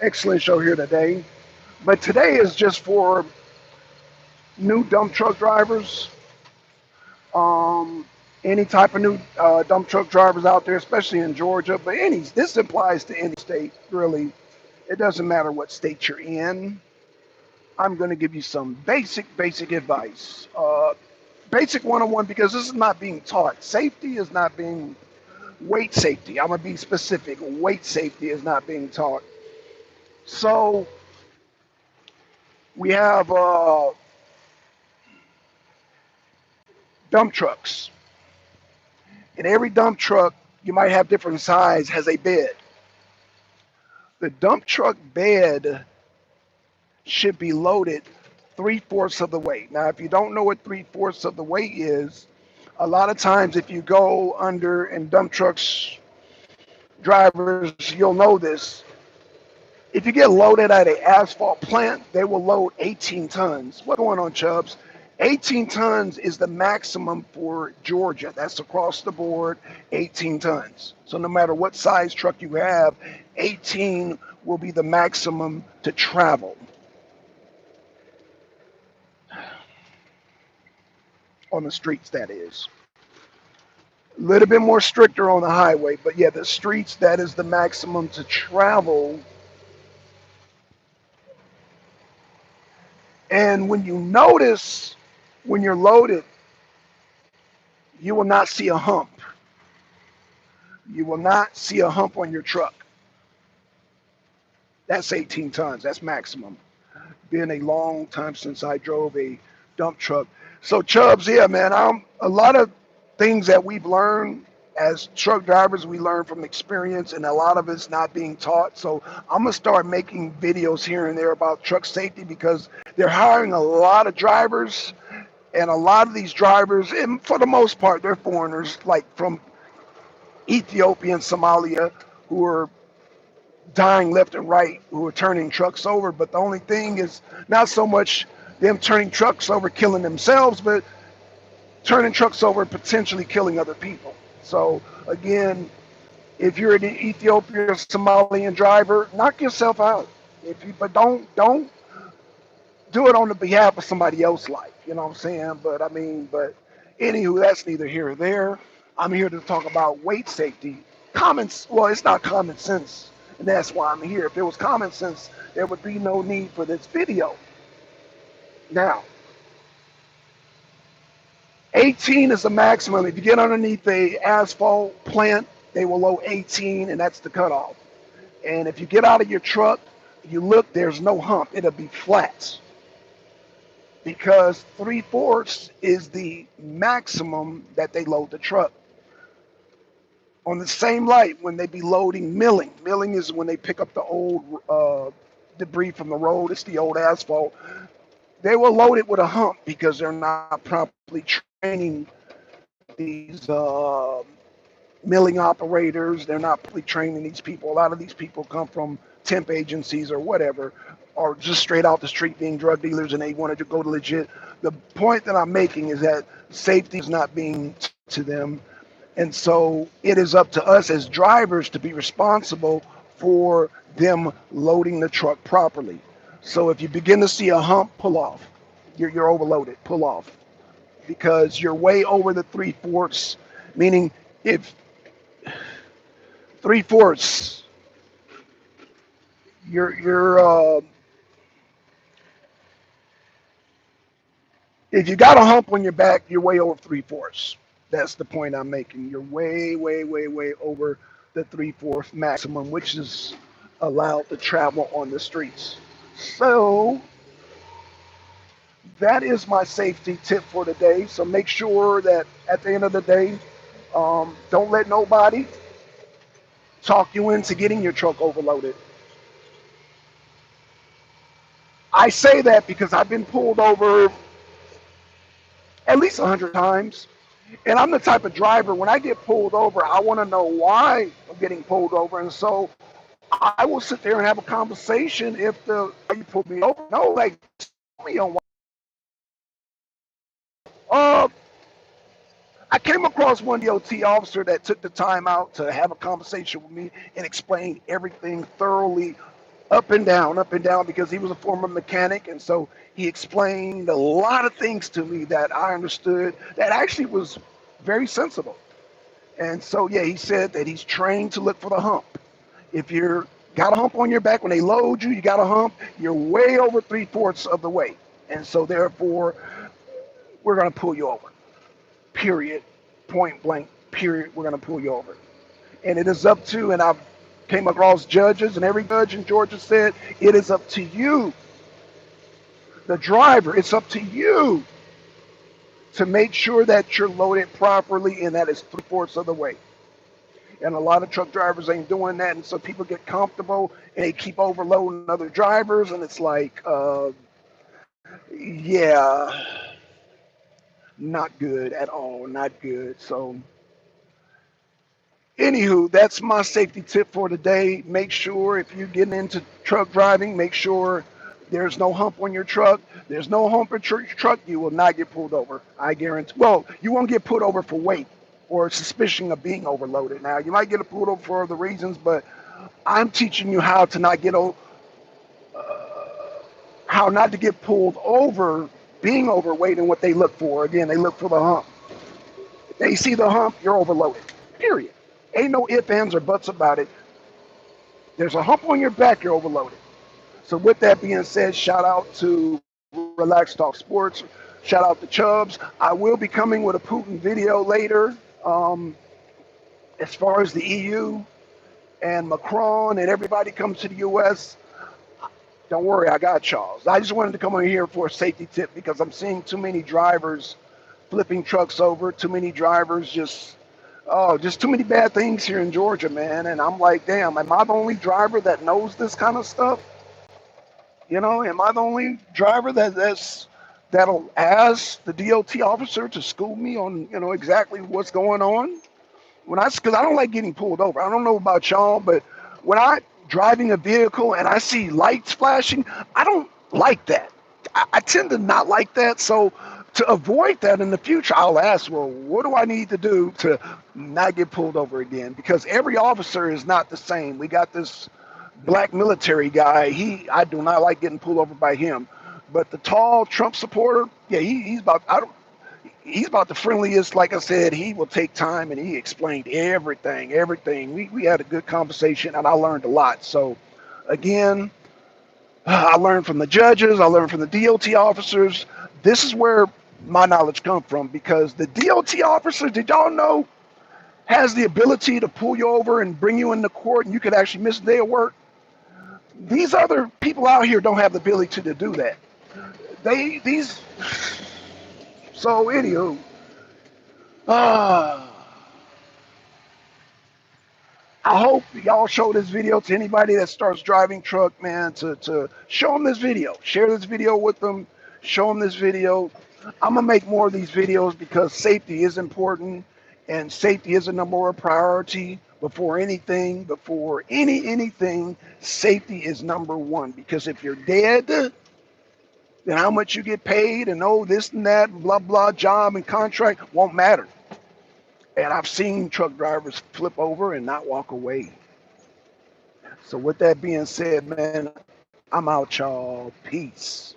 Excellent show here today. But today is just for new dump truck drivers, um, any type of new dump truck drivers out there, especially in Georgia. But this applies to any state, really. It doesn't matter what state you're in. I'm going to give you some basic advice. Basic 101 because this is not being taught. Safety is not being, weight safety. I'm going to be specific. Weight safety is not being taught. So we have dump trucks. In every dump truck, you might have different size, has a bed. The dump truck bed should be loaded 3/4 of the weight. Now, if you don't know what 3/4 of the weight is, a lot of times if you go under in dump trucks, drivers, you'll know this. If you get loaded at an asphalt plant, they will load 18 tons. What's going on, Chubbs? 18 tons is the maximum for Georgia. That's across the board, 18 tons. So no matter what size truck you have, 18 will be the maximum to travel on the streets, that is. A little bit more stricter on the highway, but yeah, the streets, that is the maximum to travel. And when you notice, when you're loaded, you will not see a hump. You will not see a hump on your truck. That's 18 tons. That's maximum. Been a long time since I drove a dump truck. So Chubbs, yeah, man, a lot of things that we've learned as truck drivers, we learn from experience, and a lot of it's not being taught. So I'm gonna start making videos here and there about truck safety because they're hiring a lot of drivers, and a lot of these drivers, and for the most part, they're foreigners, like from Ethiopia and Somalia, who are dying left and right, who are turning trucks over. But the only thing is not so much them turning trucks over, killing themselves, but turning trucks over and potentially killing other people. So again, if you're an Ethiopian or Somalian driver, knock yourself out. But don't do it on the behalf of somebody else's life. You know what I'm saying? But anywho, that's neither here or there. I'm here to talk about weight safety. Well, it's not common sense, and that's why I'm here. If it was common sense, there would be no need for this video. Now, 18 is the maximum. If you get underneath a asphalt plant, they will load 18, and that's the cutoff. And if you get out of your truck, you look, there's no hump. It'll be flat because 3/4 is the maximum that they load the truck. On the same light, when they be loading milling is when they pick up the old debris from the road. It's the old asphalt. They will load it with a hump because they're not properly training these milling operators. They're not properly training these people. A lot of these people come from temp agencies or whatever, or just straight out the street being drug dealers, and they wanted to go to legit. The point that I'm making is that safety is not being to them. And so it is up to us as drivers to be responsible for them loading the truck properly. So if you begin to see a hump, pull off. You're overloaded, pull off. Because you're way over the 3/4, meaning if 3/4, you're if you got a hump on your back, you're way over 3/4. That's the point I'm making. You're way over the 3/4 maximum, which is allowed to travel on the streets. So that is my safety tip for today. So make sure that at the end of the day, don't let nobody talk you into getting your truck overloaded. I say that because I've been pulled over at least 100 times. And I'm the type of driver, when I get pulled over, I want to know why I'm getting pulled over. And so I will sit there and have a conversation if why you pulled me over. No, like, tell me on why. Uh, I came across one DOT officer that took the time out to have a conversation with me and explain everything thoroughly up and down, because he was a former mechanic, and so he explained a lot of things to me that I understood that actually was very sensible. And so, yeah, he said that he's trained to look for the hump. If you're got a hump on your back when they load you, you got a hump, you're way over three-fourths of the weight. And so, therefore, we're going to pull you over. Period. Point blank. Period. We're going to pull you over. And it is up to, and I've came across judges, and every judge in Georgia said, it is up to you, the driver. It's up to you to make sure that you're loaded properly and that is three-fourths of the weight. And a lot of truck drivers ain't doing that, and so people get comfortable and they keep overloading other drivers, and it's like, yeah, not good at all, not good. So, anywho, that's my safety tip for today. Make sure if you're getting into truck driving, make sure there's no hump on your truck. There's no hump on your truck, you will not get pulled over. I guarantee. Well, you won't get pulled over for weight or suspicion of being overloaded. Now, you might get pulled over for other reasons, but I'm teaching you how to not get how not to get pulled over being overweight, and what they look for. Again, they look for the hump. If they see the hump, you're overloaded. Period. Ain't no ifs, ands, or buts about it. There's a hump on your back, you're overloaded. So with that being said, shout out to Relax Talk Sports. Shout out to Chubbs. I will be coming with a Putin video later. As far as the EU and Macron and everybody comes to the U.S., don't worry, I got y'all. I just wanted to come on here for a safety tip because I'm seeing too many drivers flipping trucks over, too many drivers just too many bad things here in Georgia, man. And I'm like, damn, am I the only driver that knows this kind of stuff? You know, am I the only driver that'll ask the DOT officer to school me on, exactly what's going on? Because I don't like getting pulled over. I don't know about y'all, but when I driving a vehicle and I see lights flashing, I don't like that. I tend to not like that. So to avoid that in the future, I'll ask, well, what do I need to do to not get pulled over again? Because every officer is not the same. We got this black military guy. I do not like getting pulled over by him. But the tall Trump supporter, yeah, he's about the friendliest. Like I said, he will take time and he explained everything. We had a good conversation and I learned a lot. So again, I learned from the judges, I learned from the DOT officers. This is where my knowledge comes from, because the DOT officer, did y'all know, has the ability to pull you over and bring you into court and you could actually miss a day of work. These other people out here don't have the ability to do that. So anywho, I hope y'all show this video to anybody that starts driving truck, man, to show them this video. Share this video with them. Show them this video. I'm going to make more of these videos because safety is important, and safety is a number one priority. Before anything, before anything, safety is number one. Because if you're dead, then how much you get paid and this and that, blah, blah, job and contract won't matter. And I've seen truck drivers flip over and not walk away. So with that being said, man, I'm out, y'all. Peace.